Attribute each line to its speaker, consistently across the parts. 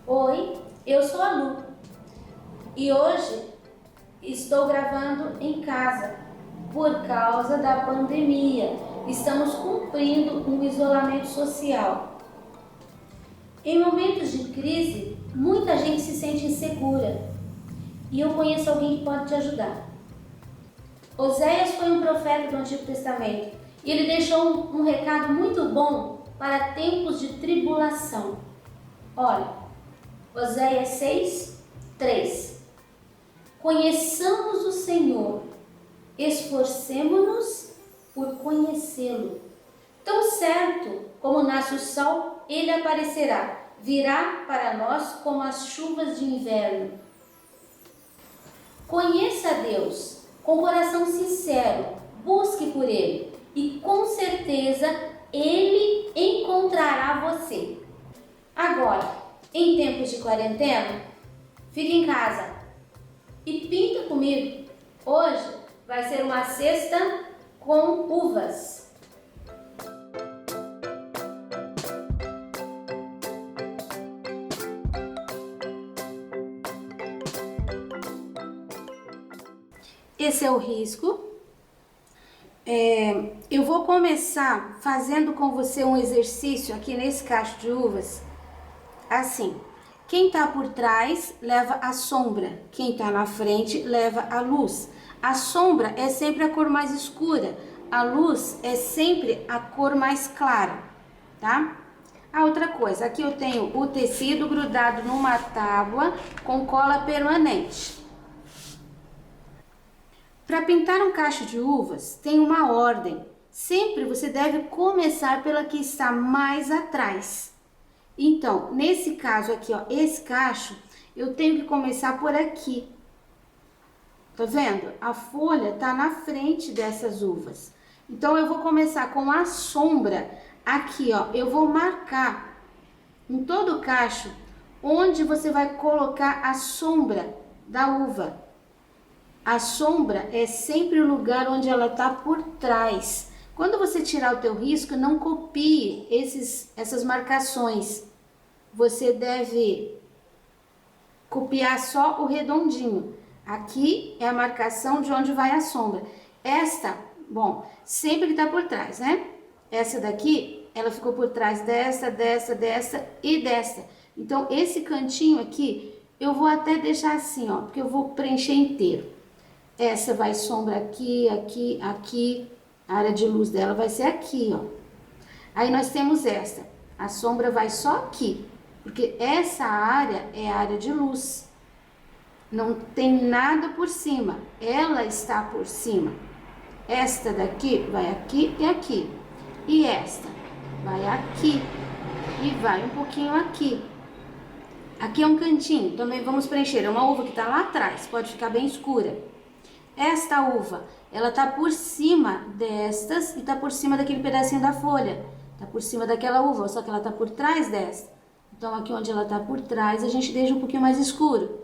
Speaker 1: Oi, eu sou a Lu e hoje estou gravando em casa por causa da pandemia. Estamos cumprindo um isolamento social. Em momentos de crise, muita gente se sente insegura e eu conheço alguém que pode te ajudar. Oséias foi um profeta do Antigo Testamento e ele deixou um recado muito bom para tempos de tribulação. Olha, Oséias 6:3. Conheçamos o Senhor, esforcemo-nos por conhecê-lo. Tão certo como nasce o sol, ele aparecerá, virá para nós como as chuvas de inverno. Conheça Deus com coração sincero, busque por Ele e com certeza Ele encontrará você. Agora, em tempos de quarentena, fique em casa e pinta comigo. Hoje vai ser uma cesta com uvas. Esse é o risco. Eu vou começar fazendo com você um exercício aqui nesse cacho de uvas. Assim, quem está por trás leva a sombra, quem está na frente leva a luz. A sombra é sempre a cor mais escura, a luz é sempre a cor mais clara, tá? A outra coisa, aqui eu tenho o tecido grudado numa tábua com cola permanente. Para pintar um cacho de uvas, tem uma ordem. Sempre você deve começar pela que está mais atrás. Então, nesse caso aqui, ó, esse cacho, eu tenho que começar por aqui. Tá vendo? A folha tá na frente dessas uvas. Então, eu vou começar com a sombra aqui, ó. Eu vou marcar em todo o cacho onde você vai colocar a sombra da uva. A sombra é sempre o lugar onde ela tá por trás. Quando você tirar o teu risco, não copie essas marcações. Você deve copiar só o redondinho. Aqui é a marcação de onde vai a sombra. Esta, bom, sempre que tá por trás, né? Essa daqui, ela ficou por trás dessa e dessa. Então, esse cantinho aqui, eu vou até deixar assim, ó, porque eu vou preencher inteiro. Essa vai sombra aqui, aqui, aqui. A área de luz dela vai ser aqui, ó. Aí nós temos essa. A sombra vai só aqui, porque essa área é a área de luz. Não tem nada por cima. Ela está por cima. Esta daqui vai aqui e aqui. E esta vai aqui e vai um pouquinho aqui. Aqui é um cantinho, também vamos preencher. É uma uva que está lá atrás, pode ficar bem escura. Esta uva, ela tá por cima destas e tá por cima daquele pedacinho da folha. Tá por cima daquela uva, só que ela tá por trás desta. Então, aqui onde ela tá por trás, a gente deixa um pouquinho mais escuro.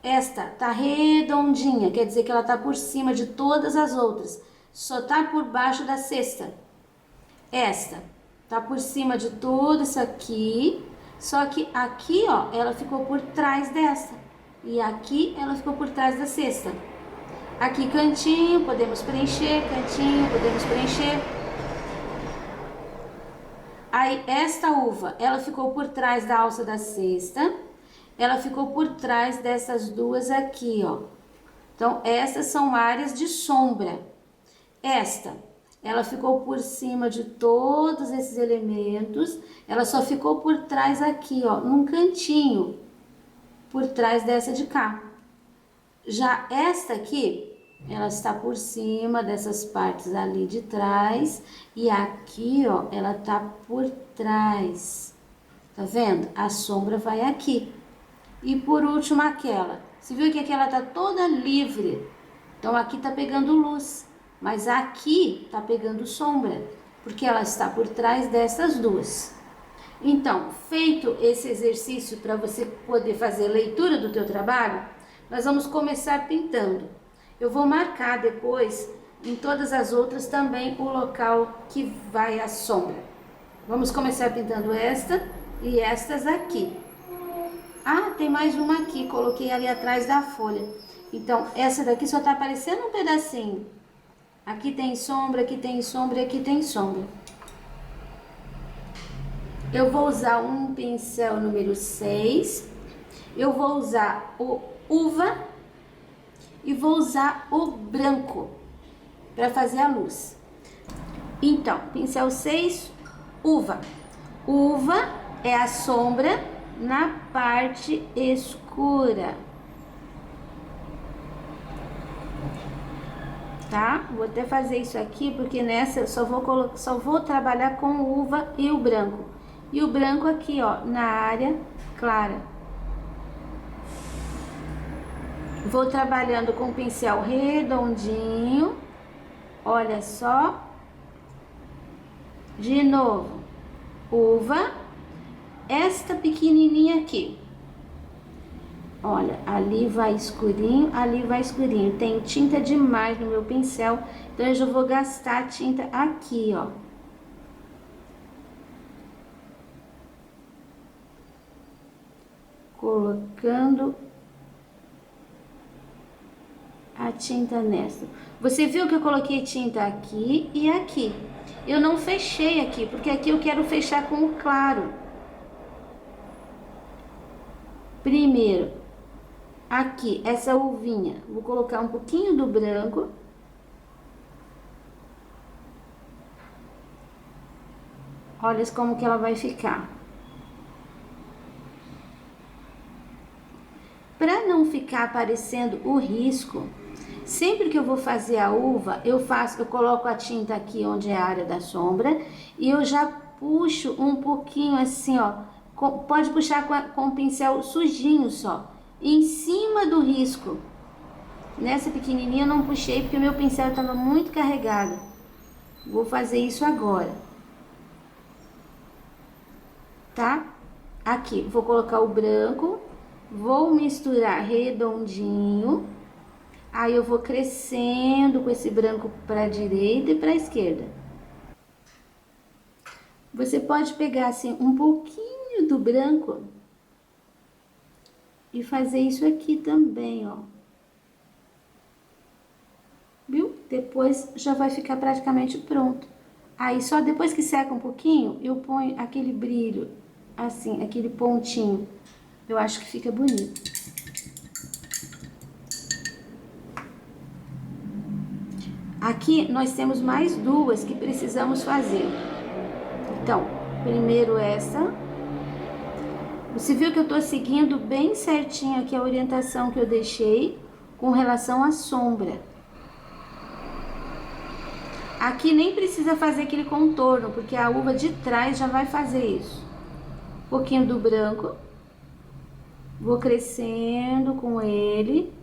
Speaker 1: Esta tá redondinha, quer dizer que ela tá por cima de todas as outras. Só tá por baixo da cesta. Esta tá por cima de tudo isso aqui. Só que aqui, ó, ela ficou por trás desta. E aqui ela ficou por trás da cesta. Aqui cantinho, podemos preencher, cantinho, podemos preencher. Aí esta uva, ela ficou por trás da alça da cesta. Ela ficou por trás dessas duas aqui, ó. Então, essas são áreas de sombra. Esta, ela ficou por cima de todos esses elementos. Ela só ficou por trás aqui, ó, num cantinho, por trás dessa de cá. Já esta aqui, ela está por cima dessas partes ali de trás. E aqui, ó, ela tá por trás. Tá vendo? A sombra vai aqui. E por último aquela. Você viu que aqui ela tá toda livre. Então aqui tá pegando luz. Mas aqui tá pegando sombra. Porque ela está por trás dessas duas. Então, feito esse exercício para você poder fazer leitura do teu trabalho, nós vamos começar pintando. Eu vou marcar depois, em todas as outras também, o local que vai a sombra. Vamos começar pintando esta e estas aqui. Ah, tem mais uma aqui, coloquei ali atrás da folha. Então, essa daqui só tá aparecendo um pedacinho. Aqui tem sombra, aqui tem sombra e aqui tem sombra. Eu vou usar um pincel número 6. Eu vou usar o uva e vou usar o branco para fazer a luz. Então, pincel 6, uva. Uva é a sombra na parte escura. Tá? Vou até fazer isso aqui, porque nessa eu só vou trabalhar com uva e o branco. E o branco aqui, ó, na área clara. Vou trabalhando com o pincel redondinho. Olha só. De novo. Uva. Esta pequenininha aqui. Olha, ali vai escurinho, ali vai escurinho. Tem tinta demais no meu pincel, então eu já vou gastar tinta aqui, ó. Colocando a tinta nessa. Você viu que eu coloquei tinta aqui e aqui. Eu não fechei aqui, porque aqui eu quero fechar com o claro. Primeiro, aqui, essa uvinha, vou colocar um pouquinho do branco. Olha como que ela vai ficar. Para não ficar aparecendo o risco, sempre que eu vou fazer a uva, eu coloco a tinta aqui onde é a área da sombra e eu já puxo um pouquinho assim, ó. Pode puxar com o pincel sujinho só, em cima do risco. Nessa pequenininha eu não puxei porque o meu pincel estava muito carregado. Vou fazer isso agora. Tá? Aqui, vou colocar o branco, vou misturar redondinho. Aí eu vou crescendo com esse branco para a direita e para a esquerda. Você pode pegar assim um pouquinho do branco e fazer isso aqui também, ó. Viu? Depois já vai ficar praticamente pronto. Aí só depois que seca um pouquinho, eu ponho aquele brilho, assim, aquele pontinho. Eu acho que fica bonito. Aqui nós temos mais duas que precisamos fazer. Então, primeiro essa. Você viu que eu tô seguindo bem certinho aqui a orientação que eu deixei com relação à sombra. Aqui nem precisa fazer aquele contorno, porque a uva de trás já vai fazer isso. Um pouquinho do branco. Vou crescendo com ele,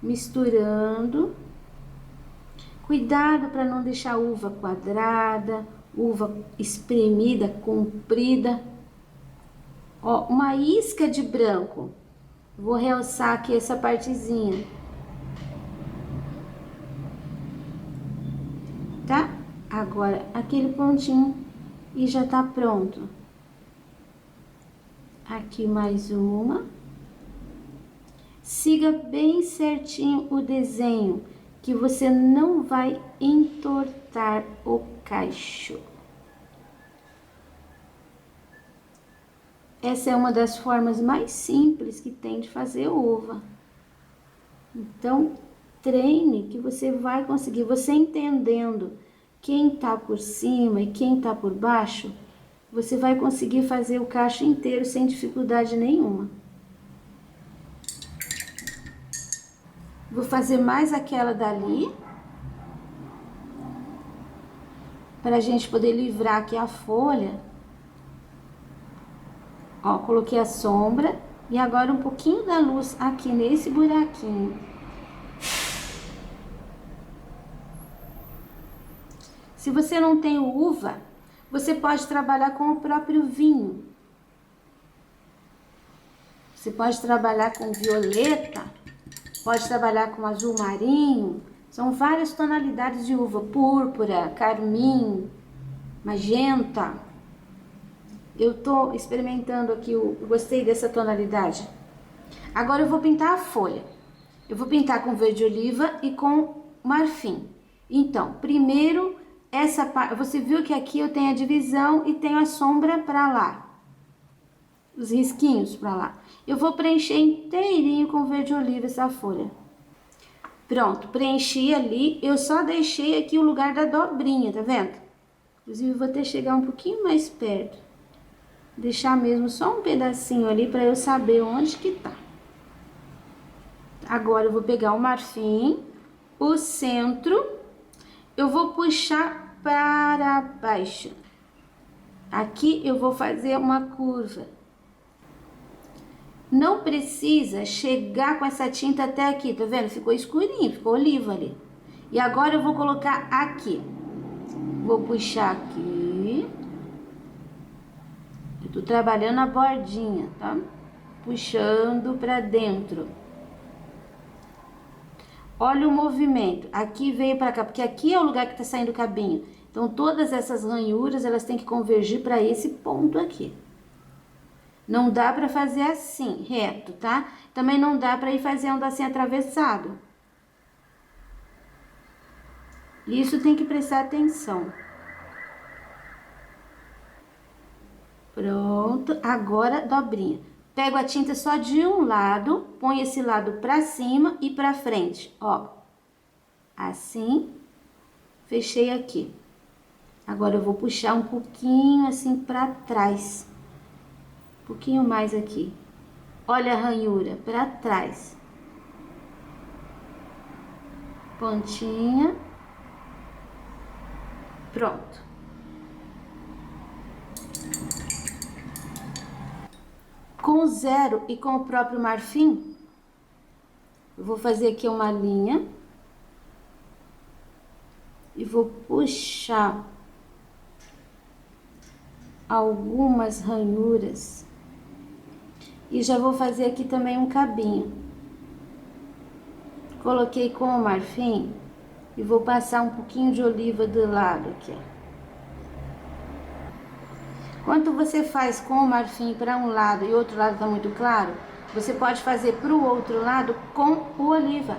Speaker 1: misturando. Cuidado para não deixar a uva quadrada, uva espremida, comprida. Ó, uma isca de branco. Vou realçar aqui essa partezinha. Tá? Agora, aquele pontinho e já tá pronto. Aqui mais uma. Siga bem certinho o desenho, que você não vai entortar o cacho. Essa é uma das formas mais simples que tem de fazer uva. Então, treine que você vai conseguir. Você entendendo quem tá por cima e quem tá por baixo, você vai conseguir fazer o cacho inteiro sem dificuldade nenhuma. Vou fazer mais aquela dali, para a gente poder livrar aqui a folha. Ó, coloquei a sombra e agora um pouquinho da luz aqui nesse buraquinho. Se você não tem uva, você pode trabalhar com o próprio vinho. Você pode trabalhar com violeta, pode trabalhar com azul marinho. São várias tonalidades de uva, púrpura, carmim, magenta. Eu tô experimentando aqui, eu gostei dessa tonalidade. Agora eu vou pintar a folha. Eu vou pintar com verde oliva e com marfim. Então, primeiro, essa parte, você viu que aqui eu tenho a divisão e tenho a sombra pra lá. Os risquinhos pra lá. Eu vou preencher inteirinho com verde oliva essa folha. Pronto, preenchi ali, eu só deixei aqui o lugar da dobrinha, tá vendo? Inclusive, vou até chegar um pouquinho mais perto. Deixar mesmo só um pedacinho ali pra eu saber onde que tá. Agora, eu vou pegar o marfim, o centro, eu vou puxar para baixo. Aqui eu vou fazer uma curva. Não precisa chegar com essa tinta até aqui, tá vendo? Ficou escurinho, ficou oliva ali. E agora eu vou colocar aqui. Vou puxar aqui. Eu tô trabalhando a bordinha, tá? Puxando pra dentro. Olha o movimento. Aqui veio pra cá, porque aqui é o lugar que tá saindo o cabinho. Então, todas essas ranhuras, elas têm que convergir pra esse ponto aqui. Não dá pra fazer assim, reto, tá? Também não dá pra ir fazendo assim, atravessado. Isso tem que prestar atenção. Pronto, agora dobrinha. Pego a tinta só de um lado, põe esse lado pra cima e pra frente, ó. Assim, fechei aqui. Agora eu vou puxar um pouquinho assim pra trás. Um pouquinho mais aqui. Olha a ranhura, pra trás. Pontinha. Pronto. Com o zero e com o próprio marfim, eu vou fazer aqui uma linha. E vou puxar algumas ranhuras. E já vou fazer aqui também um cabinho. Coloquei com o marfim e vou passar um pouquinho de oliva do lado aqui, ó. Quando você faz com o marfim para um lado e o outro lado tá muito claro, você pode fazer para o outro lado com o oliva.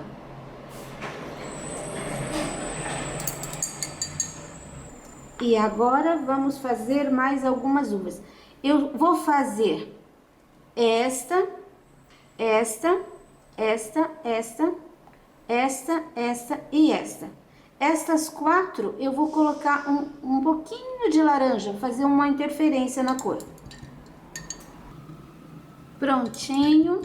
Speaker 1: E agora vamos fazer mais algumas uvas. Eu vou fazer esta e esta. Estas quatro eu vou colocar um pouquinho de laranja, fazer uma interferência na cor. Prontinho.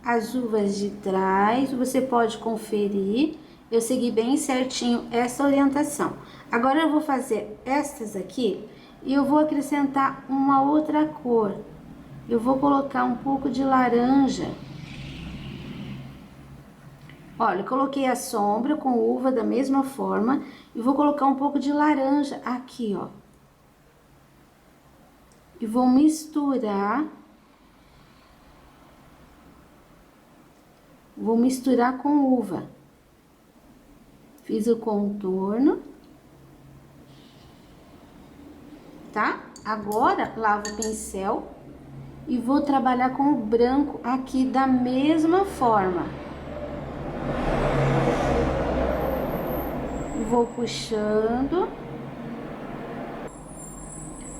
Speaker 1: As uvas de trás, você pode conferir. Eu segui bem certinho essa orientação. Agora eu vou fazer estas aqui e eu vou acrescentar uma outra cor. Eu vou colocar um pouco de laranja. Olha, eu coloquei a sombra com uva da mesma forma e vou colocar um pouco de laranja aqui, ó. E vou misturar. Vou misturar com uva. Fiz o contorno. Tá? Agora, lavo o pincel e vou trabalhar com o branco aqui da mesma forma. Vou puxando.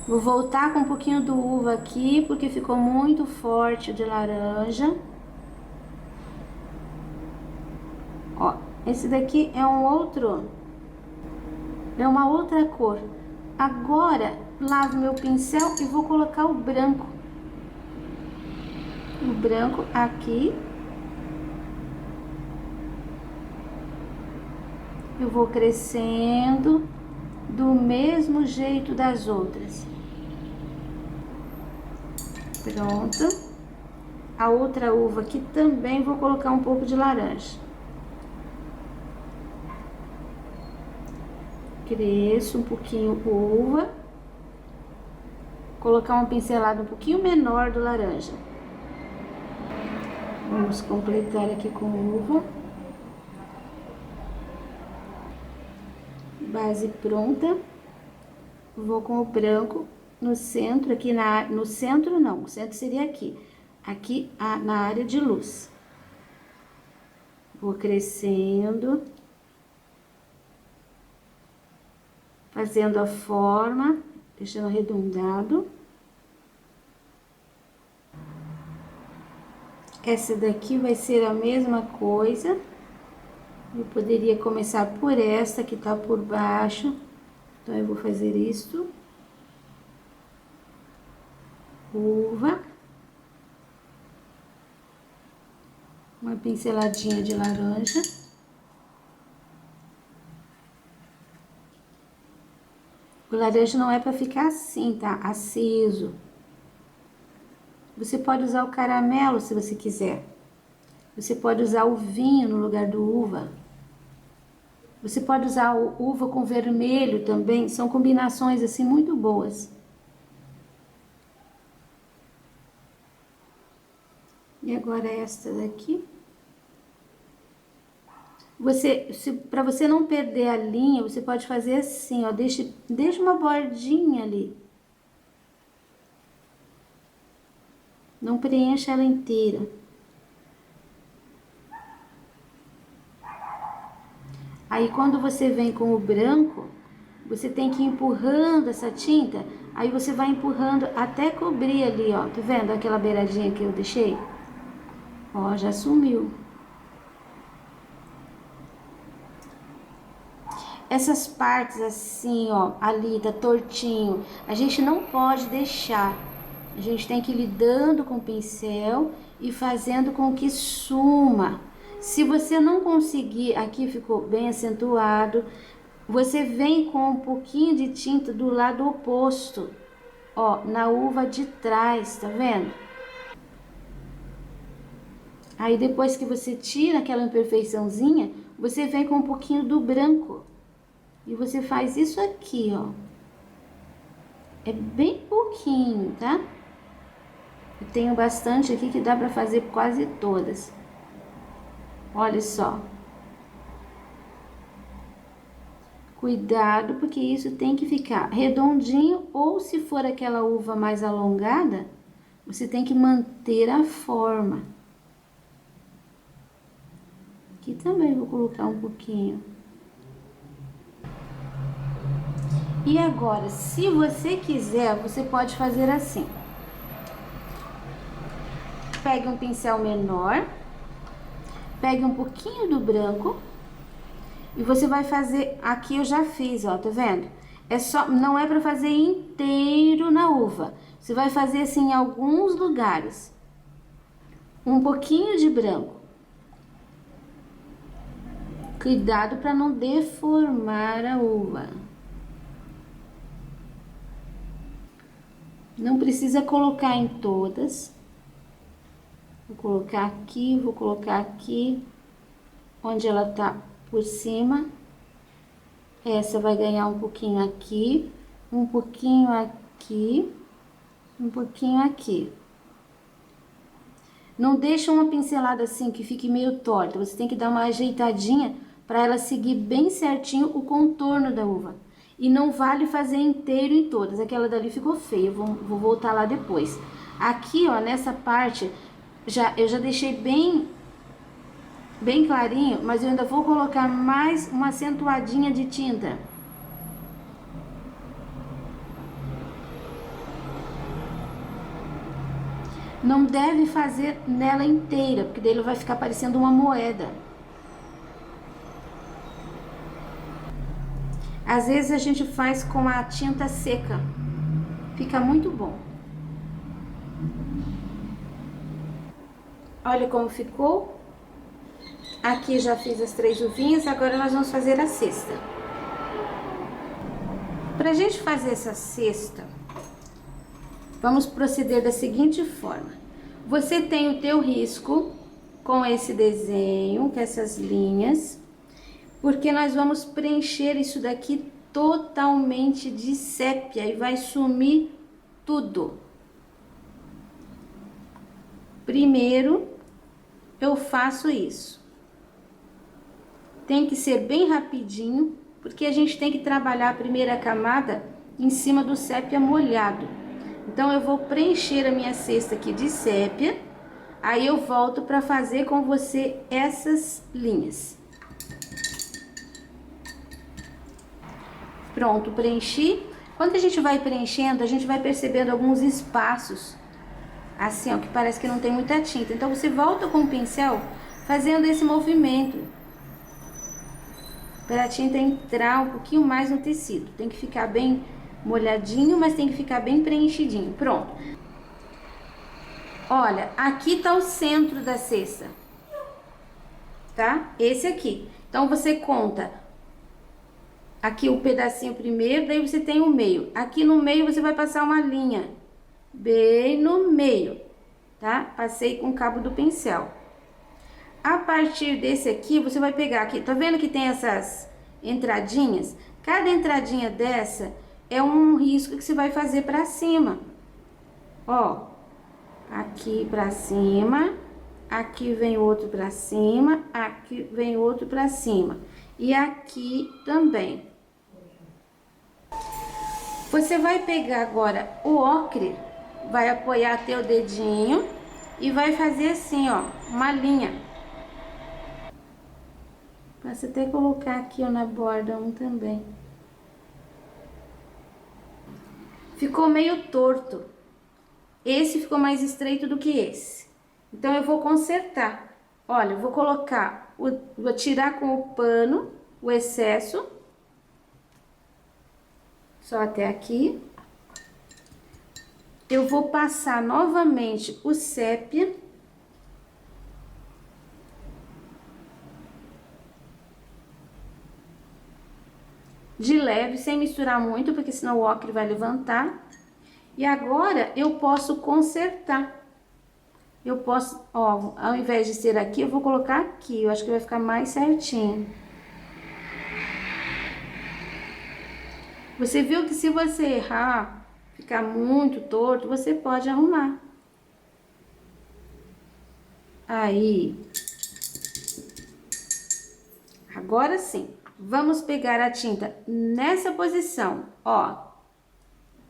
Speaker 1: Vou voltar com um pouquinho do uva aqui, porque ficou muito forte de laranja. Ó, esse daqui é uma outra cor. Agora, lavo meu pincel e vou colocar o branco. O branco aqui. Eu vou crescendo do mesmo jeito das outras. Pronto. A outra uva aqui também vou colocar um pouco de laranja. Cresço um pouquinho uva. Colocar uma pincelada um pouquinho menor do laranja. Vamos completar aqui com uva. Base pronta. Vou com o branco no centro, aqui no centro não, o centro seria aqui. Aqui na área de luz. Vou crescendo. Fazendo a forma, deixando arredondado. Essa daqui vai ser a mesma coisa. Eu poderia começar por esta que tá por baixo. Então, eu vou fazer isto. Uva. Uma pinceladinha de laranja. O laranja não é para ficar assim, tá? Aceso. Você pode usar o caramelo se você quiser. Você pode usar o vinho no lugar do uva. Você pode usar o uva com vermelho também. São combinações assim muito boas. E agora esta daqui. Para você não perder a linha, você pode fazer assim, ó, deixa uma bordinha ali. Não preencha ela inteira. Aí quando você vem com o branco, você tem que ir empurrando essa tinta, aí você vai empurrando até cobrir ali, ó. Tá vendo aquela beiradinha que eu deixei? Ó, já sumiu. Essas partes assim, ó, ali tá tortinho, a gente não pode deixar. A gente tem que ir lidando com o pincel e fazendo com que suma. Se você não conseguir, aqui ficou bem acentuado, você vem com um pouquinho de tinta do lado oposto, ó, na uva de trás, tá vendo? Aí depois que você tira aquela imperfeiçãozinha, você vem com um pouquinho do branco. E você faz isso aqui, ó. É bem pouquinho, tá? Eu tenho bastante aqui que dá pra fazer quase todas. Olha só. Cuidado, porque isso tem que ficar redondinho, ou se for aquela uva mais alongada, você tem que manter a forma. Aqui também vou colocar um pouquinho. E agora, se você quiser, você pode fazer assim. Pegue um pincel menor, pegue um pouquinho do branco e você vai fazer, aqui eu já fiz, ó, tá vendo? É só, não é para fazer inteiro na uva. Você vai fazer assim em alguns lugares. Um pouquinho de branco. Cuidado para não deformar a uva. Não precisa colocar em todas. Vou colocar aqui, onde ela tá por cima. Essa vai ganhar um pouquinho aqui, um pouquinho aqui, um pouquinho aqui. Não deixa uma pincelada assim que fique meio torta, você tem que dar uma ajeitadinha para ela seguir bem certinho o contorno da uva. E não vale fazer inteiro em todas, aquela dali ficou feia, vou voltar lá depois. Aqui, ó, nessa parte, eu já deixei bem clarinho, mas eu ainda vou colocar mais uma acentuadinha de tinta. Não deve fazer nela inteira, porque daí ela vai ficar parecendo uma moeda. Às vezes a gente faz com a tinta seca, fica muito bom. Olha como ficou. Aqui já fiz as 3 uvinhas, agora nós vamos fazer a cesta. Pra gente fazer essa cesta, vamos proceder da seguinte forma. Você tem o teu risco com esse desenho, com essas linhas, porque nós vamos preencher isso daqui totalmente de sépia e vai sumir tudo. Primeiro, eu faço isso. Tem que ser bem rapidinho, porque a gente tem que trabalhar a primeira camada em cima do sépia molhado. Então, eu vou preencher a minha cesta aqui de sépia, aí eu volto para fazer com você essas linhas. Pronto, preenchi. Quando a gente vai preenchendo, a gente vai percebendo alguns espaços, assim, ó, que parece que não tem muita tinta. Então, você volta com o pincel fazendo esse movimento, para a tinta entrar um pouquinho mais no tecido. Tem que ficar bem molhadinho, mas tem que ficar bem preenchidinho. Pronto. Olha, aqui tá o centro da cesta, tá? Esse aqui. Então, você conta aqui o pedacinho primeiro, daí você tem o meio. Aqui no meio você vai passar uma linha, bem no meio, tá? Passei com o cabo do pincel. A partir desse aqui, você vai pegar aqui, tá vendo que tem essas entradinhas? Cada entradinha dessa é um risco que você vai fazer pra cima. Ó, aqui pra cima, aqui vem outro pra cima, aqui vem outro pra cima. E aqui também. Você vai pegar agora o ocre, vai apoiar teu dedinho e vai fazer assim, ó, uma linha. Posso até colocar aqui, ó, na borda um também. Ficou meio torto. Esse ficou mais estreito do que esse. Então, eu vou consertar. Olha, eu vou colocar, vou tirar com o pano o excesso. Só até aqui. Eu vou passar novamente o sépia. De leve, sem misturar muito, porque senão o ocre vai levantar. E agora, eu posso consertar. Eu posso, ó, ao invés de ser aqui, eu vou colocar aqui. Eu acho que vai ficar mais certinho. Você viu que se você errar, ficar muito torto, você pode arrumar. Aí. Agora sim. Vamos pegar a tinta nessa posição, ó,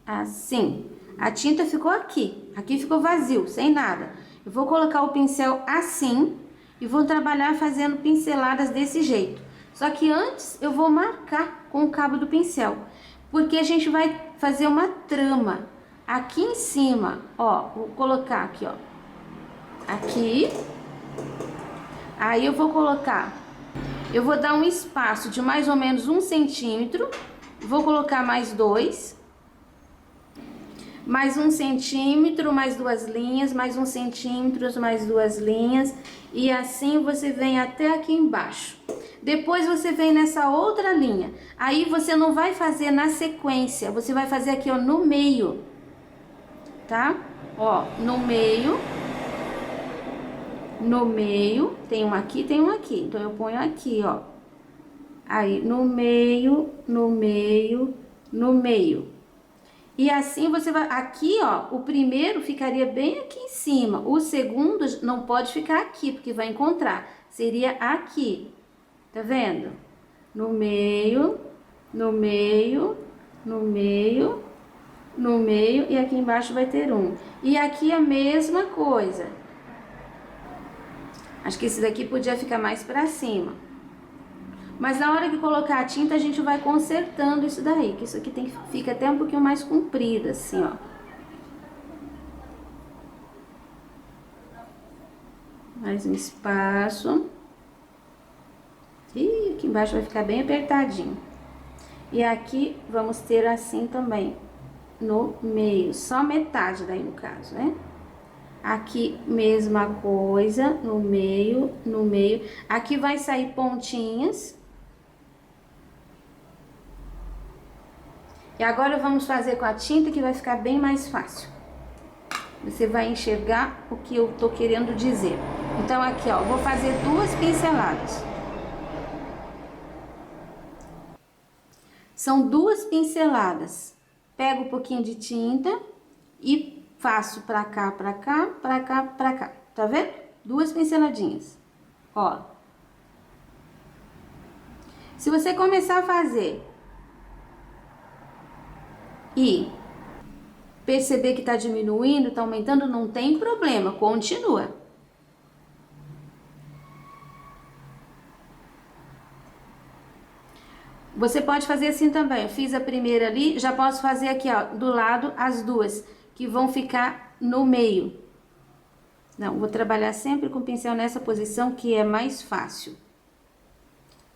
Speaker 1: assim. A tinta ficou aqui, aqui ficou vazio, sem nada. Eu vou colocar o pincel assim e vou trabalhar fazendo pinceladas desse jeito. Só que antes eu vou marcar com o cabo do pincel, porque a gente vai fazer uma trama aqui em cima, ó. Vou colocar aqui, ó, aqui. Aí eu vou colocar... Eu vou dar um espaço de mais ou menos 1 centímetro, vou colocar mais 2, mais 1 centímetro, mais 2 linhas, mais 1 centímetro, mais 2 linhas, e assim você vem até aqui embaixo. Depois você vem nessa outra linha, aí você não vai fazer na sequência, você vai fazer aqui, ó, no meio, tá? Ó, no meio... No meio, tem um aqui, tem um aqui. Então, eu ponho aqui, ó. Aí, no meio, no meio, no meio. E assim você vai... Aqui, ó, o primeiro ficaria bem aqui em cima. O segundo não pode ficar aqui, porque vai encontrar. Seria aqui. Tá vendo? No meio, no meio, no meio, no meio. E aqui embaixo vai ter um. E aqui a mesma coisa. Acho que esse daqui podia ficar mais pra cima. Mas na hora que colocar a tinta, a gente vai consertando isso daí. Que isso aqui tem que fica até um pouquinho mais comprido, assim, ó. Mais um espaço. E aqui embaixo vai ficar bem apertadinho. E aqui vamos ter assim também, no meio. Só metade daí, no caso, né? Aqui, mesma coisa, no meio, no meio. Aqui vai sair pontinhas. E agora vamos fazer com a tinta, que vai ficar bem mais fácil. Você vai enxergar o que eu tô querendo dizer. Então, aqui, ó, vou fazer 2 pinceladas. São 2 pinceladas. Pego um pouquinho de tinta e faço pra cá, pra cá, pra cá, pra cá. Tá vendo? 2 pinceladinhas. Ó. Se você começar a fazer e perceber que tá diminuindo, tá aumentando, não tem problema, continua. Você pode fazer assim também. Eu fiz a primeira ali, já posso fazer aqui, ó, do lado as duas, que vão ficar no meio. Não, vou trabalhar sempre com o pincel nessa posição, que é mais fácil.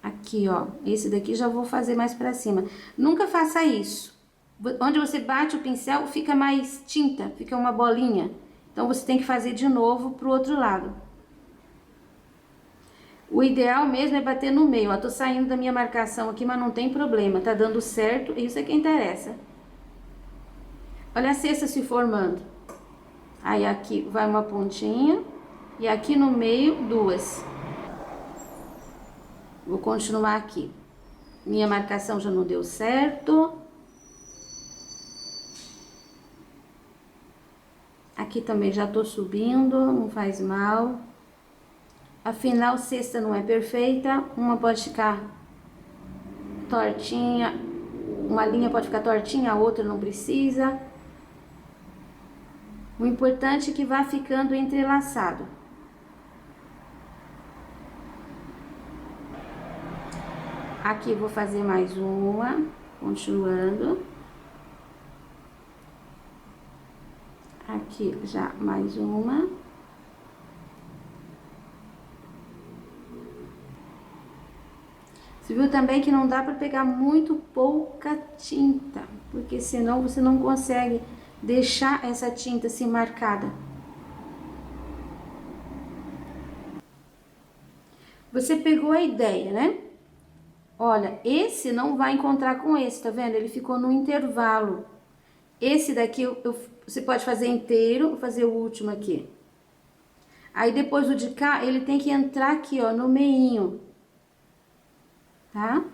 Speaker 1: Aqui, ó, esse daqui já vou fazer mais pra cima. Nunca faça isso. Onde você bate o pincel, fica mais tinta, fica uma bolinha. Então, você tem que fazer de novo pro outro lado. O ideal mesmo é bater no meio, ó, tô saindo da minha marcação aqui, mas não tem problema, tá dando certo, isso é que interessa. Olha a cesta se formando. Aí aqui vai uma pontinha e aqui no meio duas. Vou continuar aqui. Minha marcação já não deu certo. Aqui também já tô subindo, não faz mal. Afinal, cesta não é perfeita, uma pode ficar tortinha, uma linha pode ficar tortinha, a outra não precisa. O importante é que vá ficando entrelaçado. Aqui vou fazer mais uma, continuando. Aqui já mais uma. Você viu também que não dá para pegar muito pouca tinta, porque senão você não consegue deixar essa tinta assim marcada. Você pegou a ideia, né? Olha, esse não vai encontrar com esse, tá vendo? Ele ficou no intervalo. Esse daqui você pode fazer inteiro, vou fazer o último aqui. Aí depois o de cá, ele tem que entrar aqui, ó, no meinho. Tá?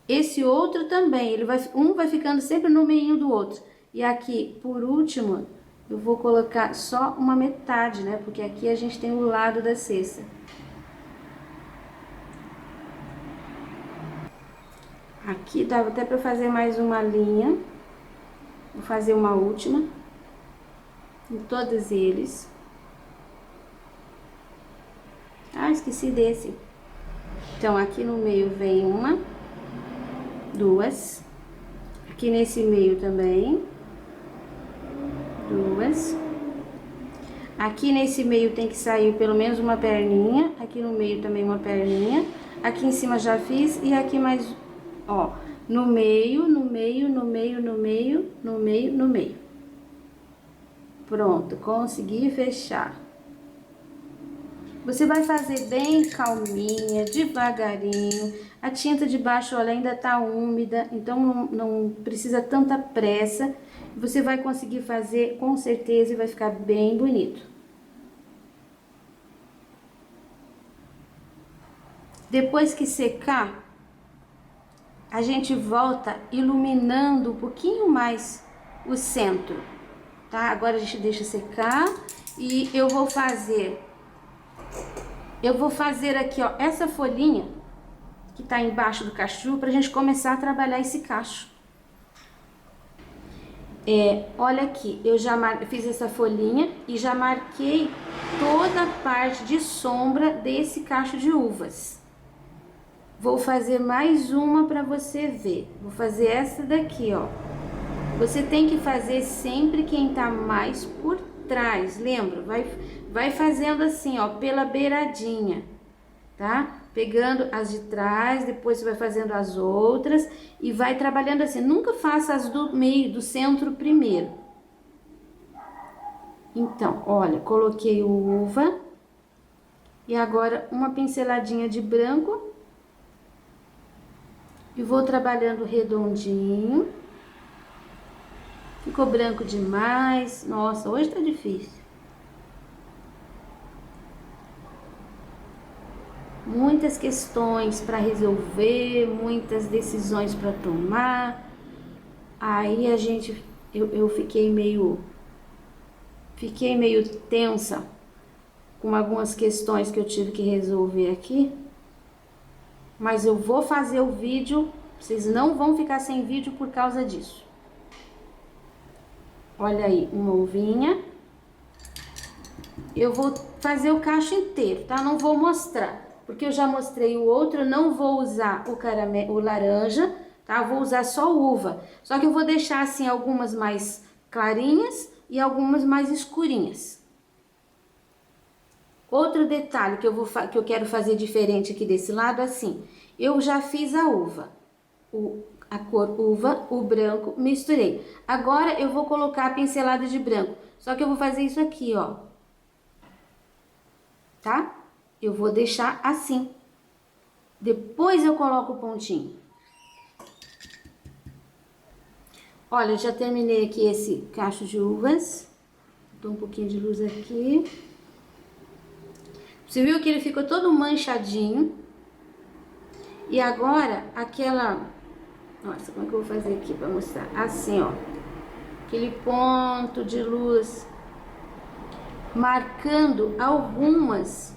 Speaker 1: Esse outro também, um vai ficando sempre no meio do outro. E aqui, por último, eu vou colocar só uma metade, né? Porque aqui a gente tem o lado da cesta. Aqui dá até pra fazer mais uma linha. Vou fazer uma última. Em todos eles. Ah, esqueci desse. Então, aqui no meio vem uma, duas. Aqui nesse meio também, duas. Aqui nesse meio tem que sair pelo menos uma perninha. Aqui no meio também uma perninha. Aqui em cima já fiz e aqui mais, ó, no meio, no meio, no meio, no meio, no meio, no meio. Pronto, consegui fechar. Você vai fazer bem calminha, devagarinho. A tinta de baixo, olha, ainda tá úmida, então não precisa tanta pressa. Você vai conseguir fazer com certeza e vai ficar bem bonito. Depois que secar, a gente volta iluminando um pouquinho mais o centro, tá? Agora a gente deixa secar e eu vou fazer aqui, ó, essa folhinha que tá embaixo do cacho pra gente começar a trabalhar esse cacho. Olha aqui, eu já fiz essa folhinha e já marquei toda a parte de sombra desse cacho de uvas. Vou fazer mais uma pra você ver. Vou fazer essa daqui, ó. Você tem que fazer sempre quem tá mais por trás, lembra? Vai fazendo assim, ó, pela beiradinha, tá? Pegando as de trás, depois você vai fazendo as outras e vai trabalhando assim. Nunca faça as do meio, do centro primeiro. Então, olha, coloquei o uva e agora uma pinceladinha de branco e vou trabalhando redondinho. Ficou branco demais. Nossa, hoje tá difícil. Muitas questões para resolver, muitas decisões para tomar. Aí eu fiquei meio tensa com algumas questões que eu tive que resolver aqui. Mas eu vou fazer o vídeo, vocês não vão ficar sem vídeo por causa disso. Olha aí, uma uvinha. Eu vou fazer o cacho inteiro, tá? Não vou mostrar, porque eu já mostrei o outro, eu não vou usar o laranja, tá? Eu vou usar só uva. Só que eu vou deixar assim algumas mais clarinhas e algumas mais escurinhas. Outro detalhe que eu quero fazer diferente aqui desse lado, assim, eu já fiz a uva, a cor uva, o branco, misturei. Agora eu vou colocar a pincelada de branco, só que eu vou fazer isso aqui, ó, tá? Eu vou deixar assim. Depois eu coloco o pontinho. Olha, eu já terminei aqui esse cacho de uvas. Dou um pouquinho de luz aqui. Você viu que ele ficou todo manchadinho. E agora, aquela... Nossa, como é que eu vou fazer aqui pra mostrar? Assim, ó. Aquele ponto de luz. Marcando algumas.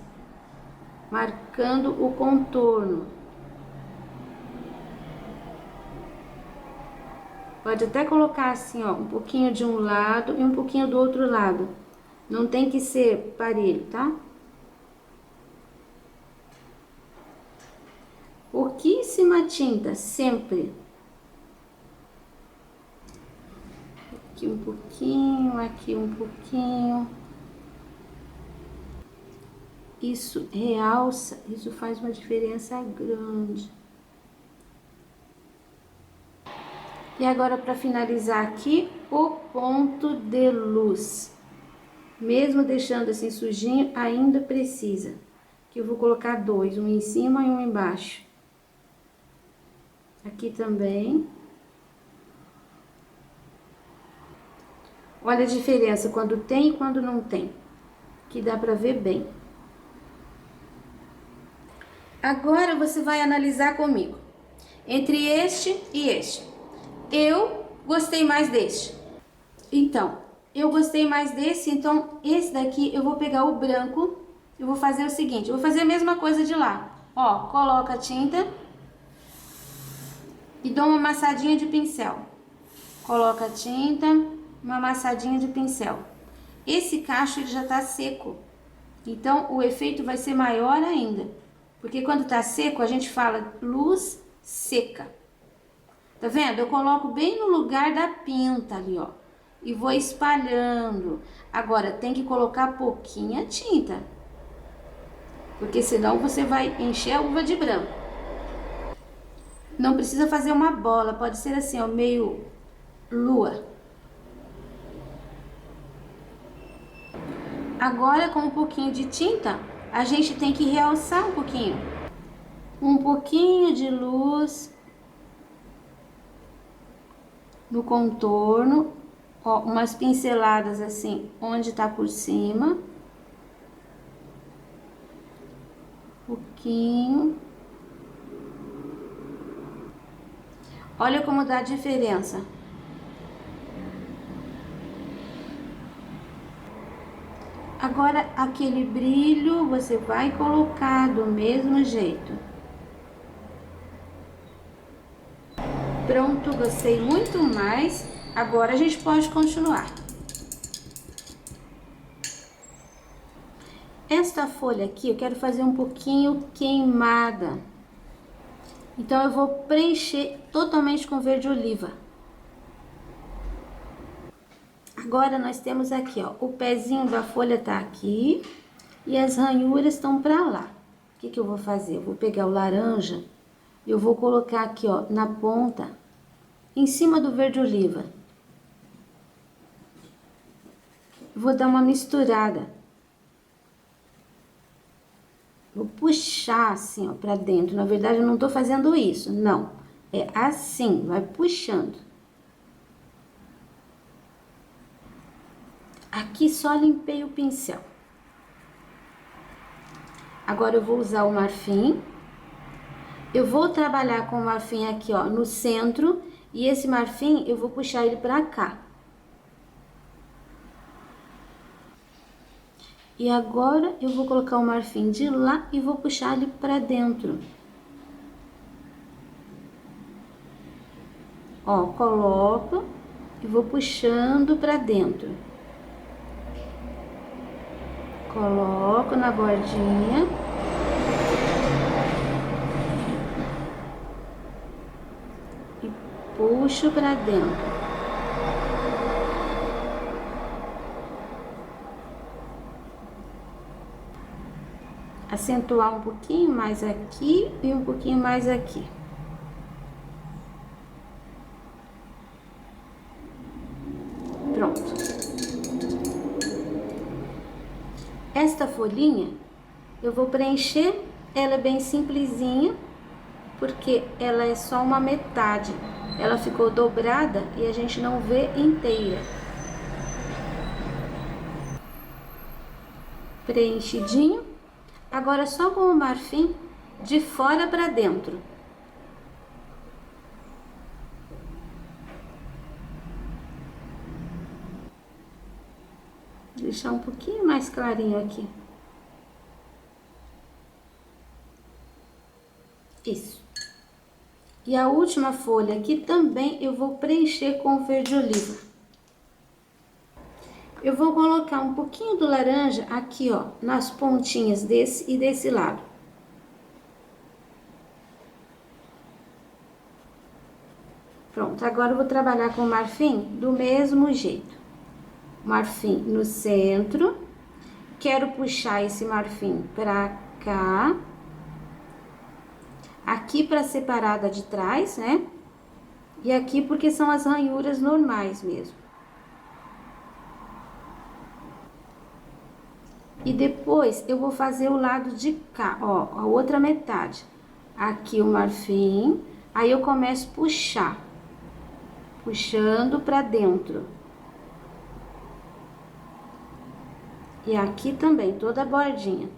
Speaker 1: Marcando o contorno. Pode até colocar assim, ó, um pouquinho de um lado e um pouquinho do outro lado. Não tem que ser parelho, tá? Pouquíssima tinta, sempre. Aqui um pouquinho, aqui um pouquinho. Isso realça, isso faz uma diferença grande. E agora, para finalizar aqui, o ponto de luz. Mesmo deixando assim sujinho, ainda precisa. Aqui eu vou colocar dois, um em cima e um embaixo. Aqui também. Olha a diferença quando tem e quando não tem. Que dá pra ver bem. Agora você vai analisar comigo. Entre este e este. Eu gostei mais deste. Então, eu gostei mais desse, então esse daqui eu vou pegar o branco. Eu vou fazer o seguinte, eu vou fazer a mesma coisa de lá. Ó, coloca a tinta e dou uma amassadinha de pincel. Coloca a tinta, uma amassadinha de pincel. Esse cacho ele já tá seco, então o efeito vai ser maior ainda. Porque quando tá seco, a gente fala luz seca. Tá vendo? Eu coloco bem no lugar da pinta ali, ó. E vou espalhando. Agora, tem que colocar pouquinha tinta. Porque senão você vai encher a uva de branco. Não precisa fazer uma bola, pode ser assim, ó, meio lua. Agora, com um pouquinho de tinta, a gente tem que realçar um pouquinho. Um pouquinho de luz no contorno, ó, umas pinceladas assim, onde tá por cima. Um pouquinho. Olha como dá diferença. Agora, aquele brilho você vai colocar do mesmo jeito. Pronto, gostei muito mais. Agora a gente pode continuar. Esta folha aqui eu quero fazer um pouquinho queimada. Então eu vou preencher totalmente com verde oliva. Agora nós temos aqui, ó, o pezinho da folha tá aqui e as ranhuras estão pra lá. O que que eu vou fazer? Eu vou pegar o laranja e eu vou colocar aqui, ó, na ponta, em cima do verde oliva. Vou dar uma misturada. Vou puxar assim, ó, pra dentro. Na verdade, eu não tô fazendo isso, não. É assim, vai puxando. Aqui só limpei o pincel. Agora eu vou usar o marfim. Eu vou trabalhar com o marfim aqui, ó, no centro. E esse marfim, eu vou puxar ele pra cá. E agora eu vou colocar o marfim de lá e vou puxar ele pra dentro. Ó, coloco e vou puxando pra dentro. Coloco na bordinha. E puxo pra dentro. Acentuar um pouquinho mais aqui e um pouquinho mais aqui. Pronto. Esta folhinha, eu vou preencher, ela é bem simplesinha, porque ela é só uma metade. Ela ficou dobrada e a gente não vê inteira. Preenchidinho. Agora só com o marfim de fora para dentro. Deixar um pouquinho mais clarinho aqui. Isso. E a última folha aqui também eu vou preencher com verde oliva. Eu vou colocar um pouquinho do laranja aqui, ó, nas pontinhas desse e desse lado. Pronto, agora eu vou trabalhar com o marfim do mesmo jeito. Marfim no centro. Quero puxar esse marfim pra cá. Aqui pra separada de trás, né? E aqui porque são as ranhuras normais mesmo. E depois eu vou fazer o lado de cá, ó, a outra metade. Aqui o marfim, aí eu começo a puxar. Puxando pra dentro. E aqui também, toda a bordinha.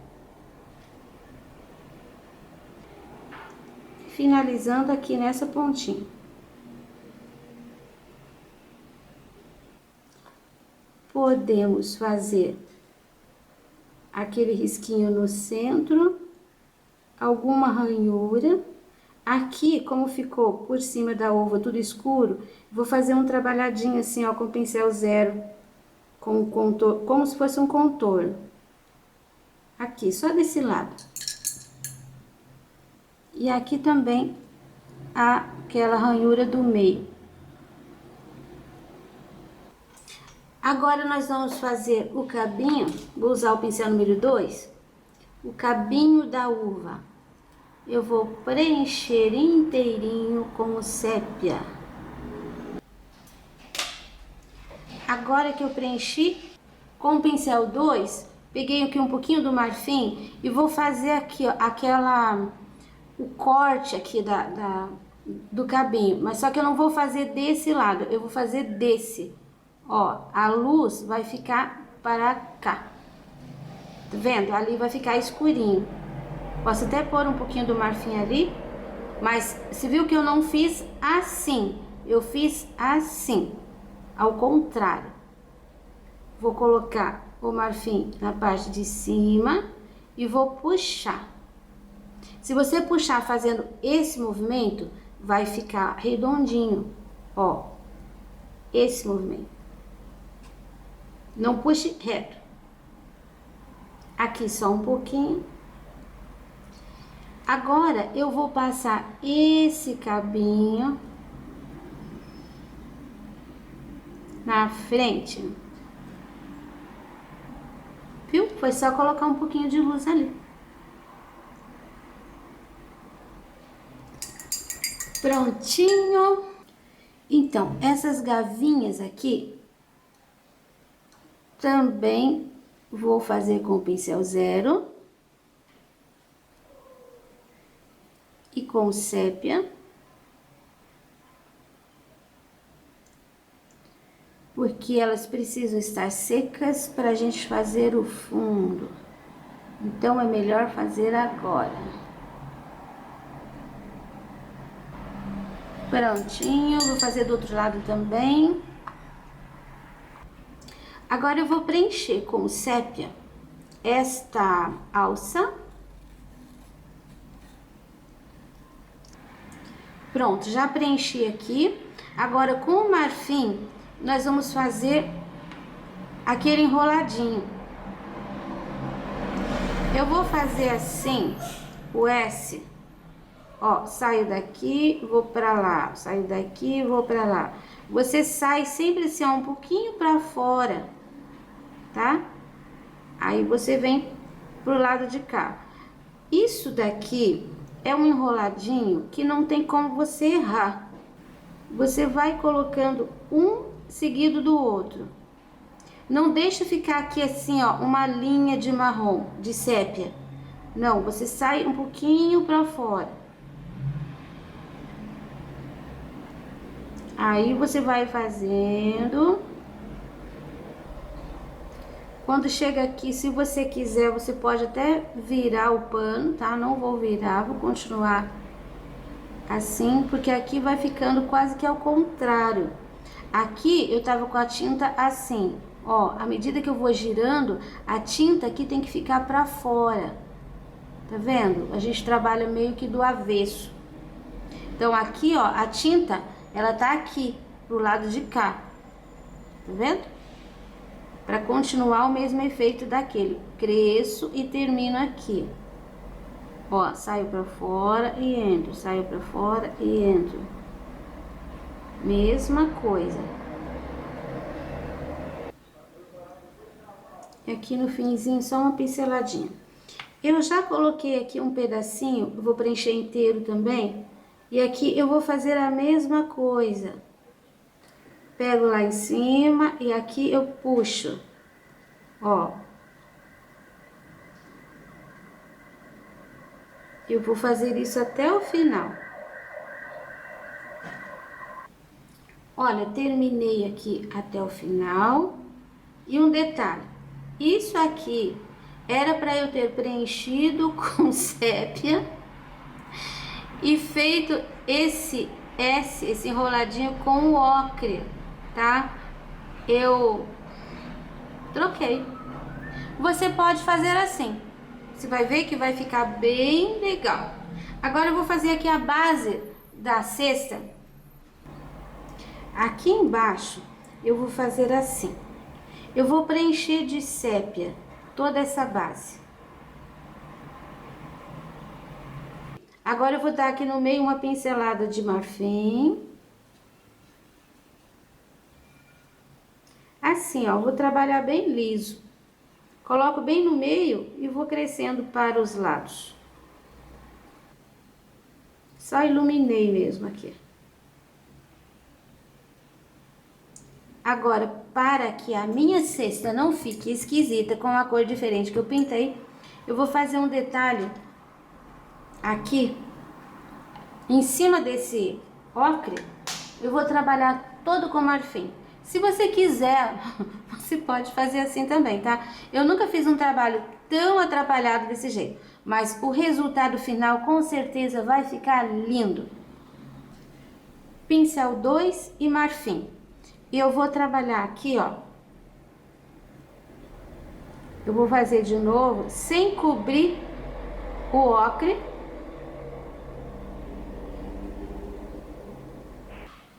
Speaker 1: Finalizando aqui nessa pontinha. Podemos fazer aquele risquinho no centro, alguma ranhura. Aqui, como ficou por cima da uva tudo escuro, vou fazer um trabalhadinho assim, ó, com o pincel zero, com o contorno, como se fosse um contorno. Aqui, só desse lado. E aqui também, aquela ranhura do meio. Agora, nós vamos fazer o cabinho, vou usar o pincel número 2, o cabinho da uva. Eu vou preencher inteirinho com o sépia. Agora que eu preenchi, com o pincel 2, peguei aqui um pouquinho do marfim e vou fazer aqui, ó, o corte aqui do cabinho. Mas só que eu não vou fazer desse lado, eu vou fazer desse. Ó, a luz vai ficar para cá. Tá vendo? Ali vai ficar escurinho. Posso até pôr um pouquinho do marfim ali, mas você viu que eu não fiz assim, eu fiz assim, ao contrário. Vou colocar o marfim na parte de cima e vou puxar. Se você puxar fazendo esse movimento, vai ficar redondinho, ó, esse movimento. Não puxe reto. Aqui só um pouquinho. Agora, eu vou passar esse cabinho na frente. Viu? Foi só colocar um pouquinho de luz ali. Prontinho. Então, essas gavinhas aqui, também vou fazer com o pincel zero. E com sépia, porque elas precisam estar secas para a gente fazer o fundo. Então, é melhor fazer agora. Prontinho, vou fazer do outro lado também. Agora eu vou preencher com sépia esta alça. Pronto, já preenchi aqui. Agora, com o marfim, nós vamos fazer aquele enroladinho. Eu vou fazer assim, o S, ó, saio daqui, vou pra lá, saio daqui, vou pra lá. Você sai sempre assim, ó, um pouquinho pra fora, tá? Aí você vem pro lado de cá. Isso daqui é um enroladinho que não tem como você errar. Você vai colocando um seguido do outro. Não deixa ficar aqui assim, ó, uma linha de marrom, de sépia. Não, você sai um pouquinho pra fora. Aí você vai fazendo. Quando chega aqui, se você quiser, você pode até virar o pano, tá? Não vou virar, vou continuar assim, porque aqui vai ficando quase que ao contrário. Aqui eu tava com a tinta assim, ó, à medida que eu vou girando, a tinta aqui tem que ficar pra fora. Tá vendo? A gente trabalha meio que do avesso. Então aqui, ó, a tinta, ela tá aqui, pro lado de cá. Tá vendo? Para continuar o mesmo efeito daquele. Cresço e termino aqui. Ó, saio para fora e entro, saio para fora e entro. Mesma coisa. E aqui no finzinho só uma pinceladinha. Eu já coloquei aqui um pedacinho, eu vou preencher inteiro também. E aqui eu vou fazer a mesma coisa. Pego lá em cima e aqui eu puxo. Ó. Eu vou fazer isso até o final. Olha, terminei aqui até o final. E um detalhe, isso aqui era para eu ter preenchido com sépia e feito esse enroladinho com o ocre, tá? Eu troquei. Você pode fazer assim. Você vai ver que vai ficar bem legal. Agora eu vou fazer aqui a base da cesta. Aqui embaixo eu vou fazer assim. Eu vou preencher de sépia toda essa base. Agora eu vou dar aqui no meio uma pincelada de marfim. Assim, ó, vou trabalhar bem liso. Coloco bem no meio e vou crescendo para os lados. Só iluminei mesmo aqui. Agora, para que a minha cesta não fique esquisita com a cor diferente que eu pintei, eu vou fazer um detalhe aqui, em cima desse ocre, eu vou trabalhar todo com marfim. Se você quiser, você pode fazer assim também, tá? Eu nunca fiz um trabalho tão atrapalhado desse jeito, mas o resultado final com certeza vai ficar lindo. Pincel 2 e marfim. E eu vou trabalhar aqui, ó. Eu vou fazer de novo, sem cobrir o ocre.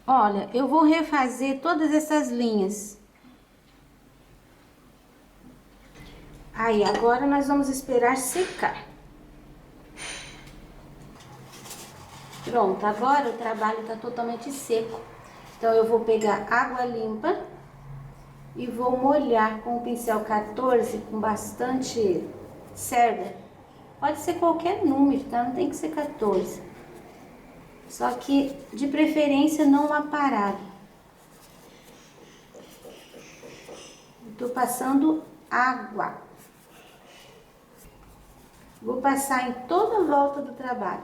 Speaker 1: Olha, eu vou refazer todas essas linhas. Aí, agora nós vamos esperar secar. Pronto, agora o trabalho tá totalmente seco. Então, eu vou pegar água limpa e vou molhar com o pincel 14 com bastante cerda. Pode ser qualquer número, tá? Não tem que ser 14. Só que, de preferência, não aparado. Tô passando água. Vou passar em toda a volta do trabalho.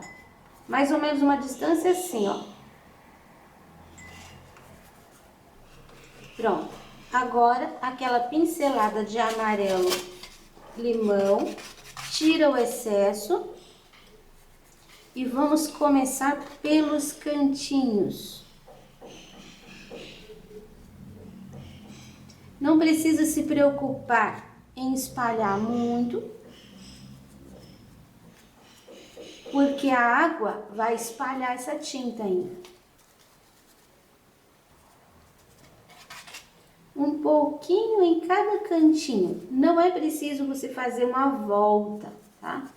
Speaker 1: Mais ou menos uma distância assim, ó. Pronto. Agora, aquela pincelada de amarelo limão, tira o excesso e vamos começar pelos cantinhos. Não precisa se preocupar em espalhar muito, porque a água vai espalhar essa tinta ainda. pouquinho em cada cantinho. Não é preciso você fazer uma volta, tá?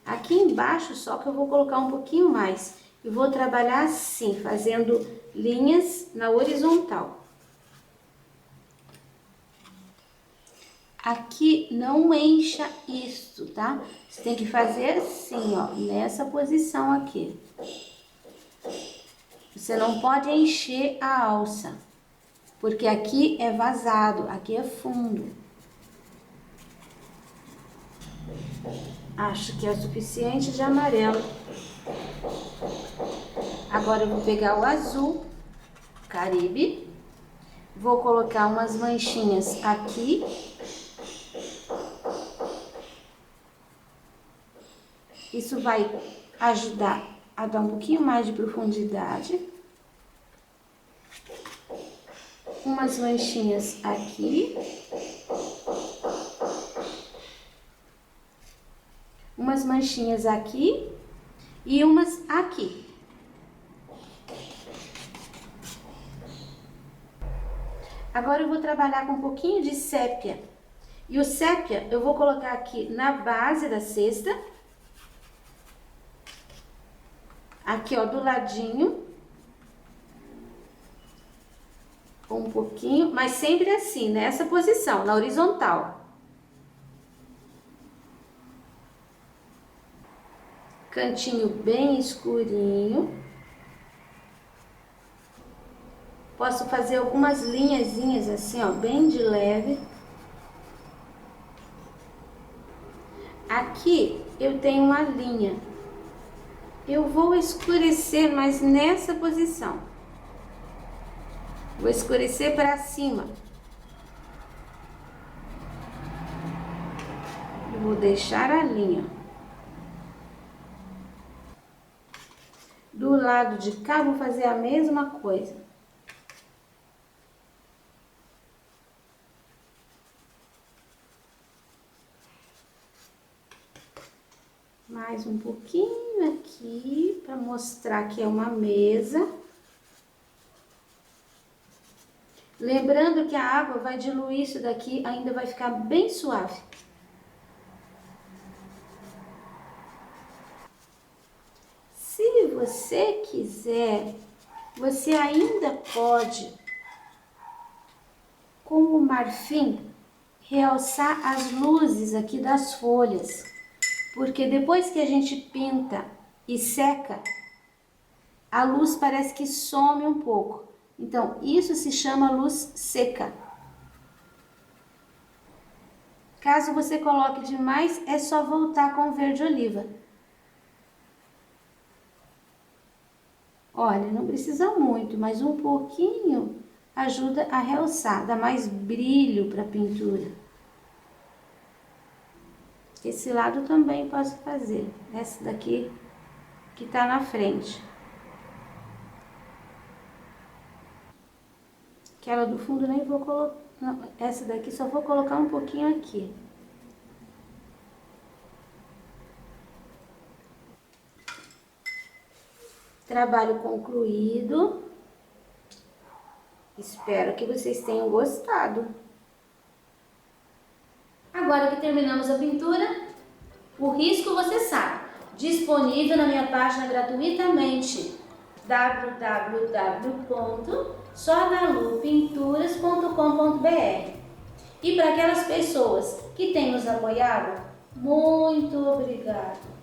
Speaker 1: Aqui embaixo só que eu vou colocar um pouquinho mais. E vou trabalhar assim, fazendo linhas na horizontal. Aqui não encha isso, tá? Você tem que fazer assim, ó, nessa posição aqui. Você não pode encher a alça, porque aqui é vazado, aqui é fundo. Acho que é o suficiente de amarelo. Agora eu vou pegar o azul Caribe, vou colocar umas manchinhas aqui. Isso vai ajudar a dar um pouquinho mais de profundidade. Umas manchinhas aqui. Umas manchinhas aqui e umas aqui. Agora eu vou trabalhar com um pouquinho de sépia. E o sépia eu vou colocar aqui na base da cesta. Aqui, ó, do ladinho. Um pouquinho, mas sempre assim, nessa posição, na horizontal. Cantinho bem escurinho. Posso fazer algumas linhazinhas assim, ó, bem de leve. Aqui eu tenho uma linha. Eu vou escurecer, mas nessa posição. Vou escurecer para cima. Eu vou deixar a linha. Do lado de cá, vou fazer a mesma coisa. Mais um pouquinho aqui, para mostrar que é uma mesa. Lembrando que a água vai diluir isso daqui, ainda vai ficar bem suave. Se você quiser, você ainda pode, com o marfim, realçar as luzes aqui das folhas. Porque depois que a gente pinta e seca, a luz parece que some um pouco. Então, isso se chama luz seca. Caso você coloque demais, é só voltar com o verde oliva. Olha, não precisa muito, mas um pouquinho ajuda a realçar, dá mais brilho para a pintura. Esse lado também posso fazer, essa daqui que tá na frente. Aquela do fundo nem vou colocar, não, essa daqui só vou colocar um pouquinho aqui. Trabalho concluído. Espero que vocês tenham gostado. Agora que terminamos a pintura, o risco você sabe, disponível na minha página gratuitamente, www.sonalupinturas.com.br. E para aquelas pessoas que têm nos apoiado, muito obrigado!